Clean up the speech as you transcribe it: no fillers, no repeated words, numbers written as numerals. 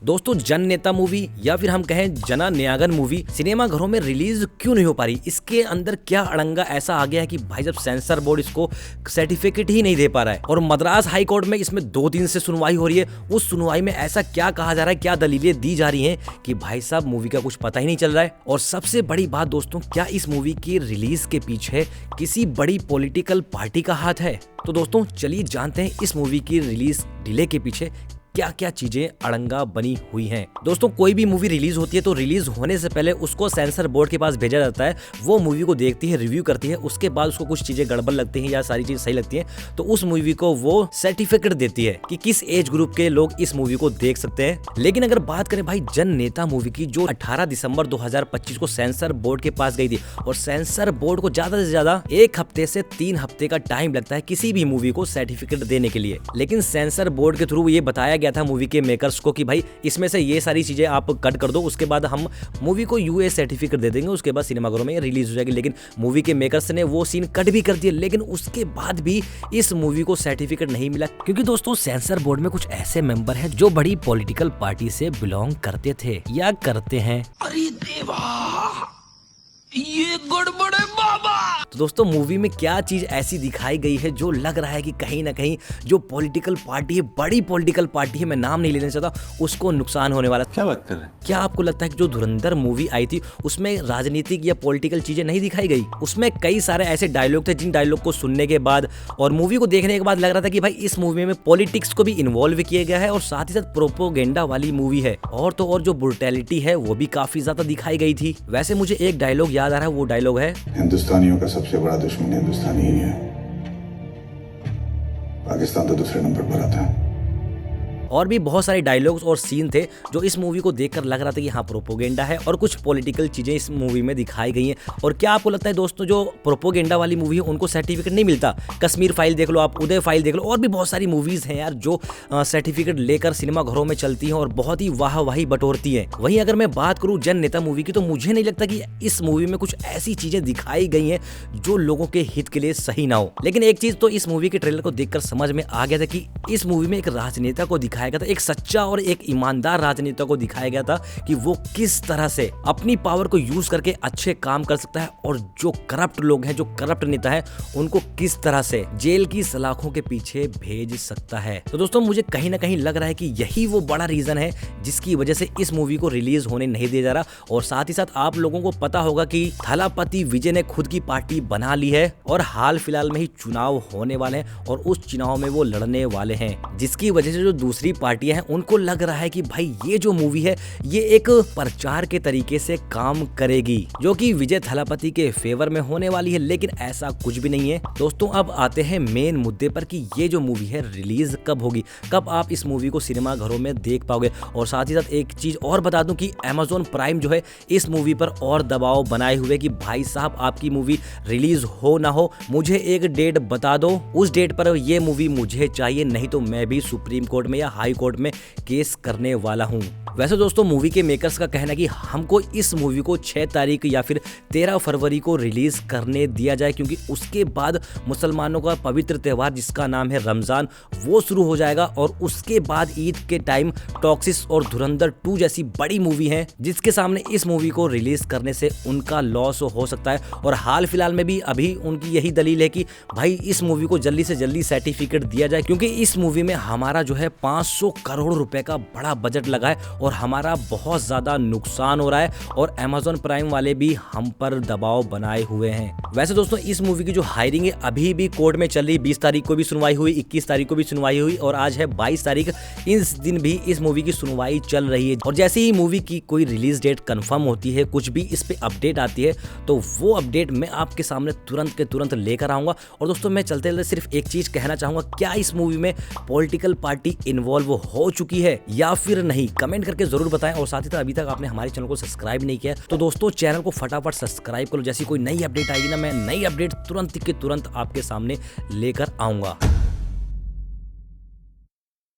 दोस्तों जन नेता मूवी या फिर हम कहें जना न्यागन मूवी सिनेमा घरों में रिलीज क्यों नहीं हो पा रही? इसके अंदर क्या अड़ंगा ऐसा आ गया है कि भाई जब सेंसर बोर्ड इसको सर्टिफिकेट ही नहीं दे पा रहा है और मद्रास हाई कोर्ट में इसमें 2 दिन से सुनवाई हो रही है। उस सुनवाई में ऐसा क्या कहा जा रहा है, क्या दलीलें दी जा रही हैं कि भाई साहब मूवी का कुछ पता ही नहीं चल रहा है। और सबसे बड़ी बात दोस्तों, क्या इस मूवी की रिलीज के पीछे किसी बड़ी पॉलिटिकल पार्टी का हाथ है? तो दोस्तों चलिए जानते हैं इस मूवी की रिलीज डिले के पीछे क्या क्या चीजें अड़ंगा बनी हुई हैं। दोस्तों कोई भी मूवी रिलीज होती है तो रिलीज होने से पहले उसको सेंसर बोर्ड के पास भेजा जाता है। वो मूवी को देखती है, रिव्यू करती है, उसके बाद उसको कुछ चीजें गड़बड़ लगती हैं या सारी चीज सही लगती हैं तो उस मूवी को वो सर्टिफिकेट देती है कि किस एज ग्रुप के लोग इस मूवी को देख सकते हैं। लेकिन अगर बात करें भाई जन नेता मूवी की, जो 18 दिसंबर 2025 को सेंसर बोर्ड के पास गई थी और सेंसर बोर्ड को ज्यादा से ज्यादा 1 हफ्ते से 3 हफ्ते का टाइम लगता है किसी भी मूवी को सर्टिफिकेट देने के लिए। लेकिन सेंसर बोर्ड के थ्रू ये बताया गया था मूवी के मेकर्स को कि भाई इसमें से ये सारी चीजें आप कट कर दो, उसके बाद हम मूवी को यूए सर्टिफिकेट दे देंगे, उसके बाद सिनेमाघरों में रिलीज हो जाएगी। लेकिन मूवी के मेकर्स ने वो सीन कट भी कर दिए, लेकिन उसके बाद भी इस मूवी को सर्टिफिकेट नहीं मिला क्योंकि दोस्तों सेंसर बोर्ड में कुछ ऐसे मेंबर हैं जो बड़ी पॉलिटिकल पार्टी से बिलोंग करते थे या करते हैं। अरे देवा, ये गड़बड़ है बाबा। तो दोस्तों मूवी में क्या चीज ऐसी दिखाई गई है जो लग रहा है कि कहीं ना कहीं जो पॉलिटिकल पार्टी है, बड़ी पॉलिटिकल पार्टी है, मैं नाम नहीं लेना चाहता, उसको नुकसान होने वाला। क्या बात कर रहे हैं? क्या आपको लगता है कि जो धुरंधर मूवी आई थी उसमें राजनीतिक या पॉलिटिकल चीजें नहीं दिखाई गई? उसमें कई सारे ऐसे डायलॉग थे जिन डायलॉग को सुनने के बाद और मूवी को देखने के बाद लग रहा था कि भाई इस मूवी में पॉलिटिक्स को भी इन्वॉल्व किया गया है और साथ ही साथ प्रोपोगेंडा वाली मूवी है। और तो और जो ब्रुटैलिटी है वो भी काफी ज्यादा दिखाई गई थी। वैसे मुझे एक डायलॉग याद आ रहा है, वो डायलॉग है, हिंदुस्तानियों का सबसे बड़ा दुश्मन हिंदुस्तानी ही है, पाकिस्तान तो दूसरे नंबर पर आता है। और भी बहुत सारे डायलॉग्स और सीन थे जो इस मूवी को देखकर लग रहा था कि हाँ प्रोपोगेंडा है और कुछ पॉलिटिकल चीजें इस मूवी में दिखाई गई हैं। और क्या आपको लगता है दोस्तों जो प्रोपोगेंडा वाली मूवी है उनको सर्टिफिकेट नहीं मिलता? कश्मीर फाइल देख लो आप, उदय फाइल देख लो, और भी बहुत सारी मूवीज हैं यार जो सर्टिफिकेट लेकर सिनेमा घरों में चलती हैं और बहुत ही वाहवाही बटोरती हैं। वहीं अगर मैं बात करूं जन नेता मूवी की तो मुझे नहीं लगता कि इस मूवी में कुछ ऐसी चीजें दिखाई गई हैं जो लोगों के हित के लिए सही ना हो। लेकिन एक चीज तो इस मूवी के ट्रेलर को देखकर समझ में आ गया था कि इस मूवी में एक राजनेता को दिखाया गया था, एक सच्चा और एक ईमानदार राजनेता को दिखाया गया था कि वो किस तरह से अपनी पावर को यूज करके अच्छे काम कर सकता है और जो करप्ट लोग हैं, जो करप्ट नेता है, उनको किस तरह से जेल की सलाखों के पीछे भेज सकता है। तो दोस्तों मुझे कहीं ना कहीं लग रहा है कि यही वो बड़ा रीजन है जिसकी वजह से इस मूवी को रिलीज होने नहीं दिया जा रहा। और साथ ही साथ आप लोगों को पता होगा कि थलापति विजय ने खुद की पार्टी बना ली है और हाल फिलहाल में ही चुनाव होने वाले हैं और उस चुनाव में वो लड़ने वाले हैं, जिसकी वजह से जो दूसरी पार्टियां हैं उनको लग रहा है कि भाई ये जो मूवी है ये एक प्रचार के तरीके से काम करेगी जो कि विजय थलापति के फेवर में होने वाली है। लेकिन ऐसा कुछ भी नहीं है दोस्तों। अब आते हैं मेन मुद्दे पर कि ये जो मूवी है रिलीज कब होगी, कब आप इस मूवी को सिनेमा घरों में देख पाओगे। और साथ ही साथ एक चीज और बता दूं कि Amazon प्राइम जो है इस मूवी पर और दबाव बनाए हुए कि भाई साहब आपकी मूवी रिलीज हो ना हो, मुझे एक डेट बता दो, उस डेट पर ये मूवी मुझे चाहिए, नहीं तो मैं भी सुप्रीम कोर्ट में या हाई कोर्ट में केस करने वाला हूं। वैसे दोस्तों मूवी के मेकर्स का कहना है कि हमको इस मूवी को 6 तारीख या फिर 13 फरवरी को रिलीज करने दिया जाए क्योंकि उसके बाद मुसलमानों का पवित्र त्योहार जिसका नाम है रमजान वो शुरू हो जाएगा और उसके बाद ईद के टाइम टॉक्सिस और धुरंधर 2 जैसी बड़ी मूवी है जिसके सामने इस मूवी को रिलीज करने से उनका लॉस हो सकता है। और हाल फिलहाल में भी अभी उनकी यही दलील है कि भाई इस मूवी को जल्दी से जल्दी सर्टिफिकेट दिया जाए क्योंकि इस मूवी में हमारा जो है 500 करोड़ रुपए का बड़ा बजट लगा है और हमारा बहुत ज्यादा नुकसान हो रहा है और Amazon प्राइम वाले भी हम पर दबाव बनाए हुए हैं। वैसे दोस्तों इस मूवी की जो हायरिंग है अभी भी कोर्ट में चल रही, 20 तारीख को भी सुनवाई हुई, 21 तारीख को भी सुनवाई हुई और आज है 22 तारीख। इस दिन भी इस मूवी की सुनवाई चल रही है और जैसे ही मूवी की कोई रिलीज डेट कंफर्म होती है, कुछ भी इस पे अपडेट आती है तो वो अपडेट मैं आपके सामने तुरंत के तुरंत लेकर आऊंगा। और दोस्तों मैं चलते चलते सिर्फ एक चीज कहना चाहूंगा, क्या इस मूवी में पॉलिटिकल पार्टी इन्वॉल्व हो चुकी है या फिर नहीं, कमेंट करके जरूर बताएं। और साथ ही साथ अभी तक आपने हमारे चैनल को सब्सक्राइब नहीं किया तो दोस्तों चैनल को फटाफट सब्सक्राइब करो। जैसी कोई नई अपडेट आएगी ना, मैं नई अपडेट तुरंत के तुरंत आपके सामने लेकर आऊंगा।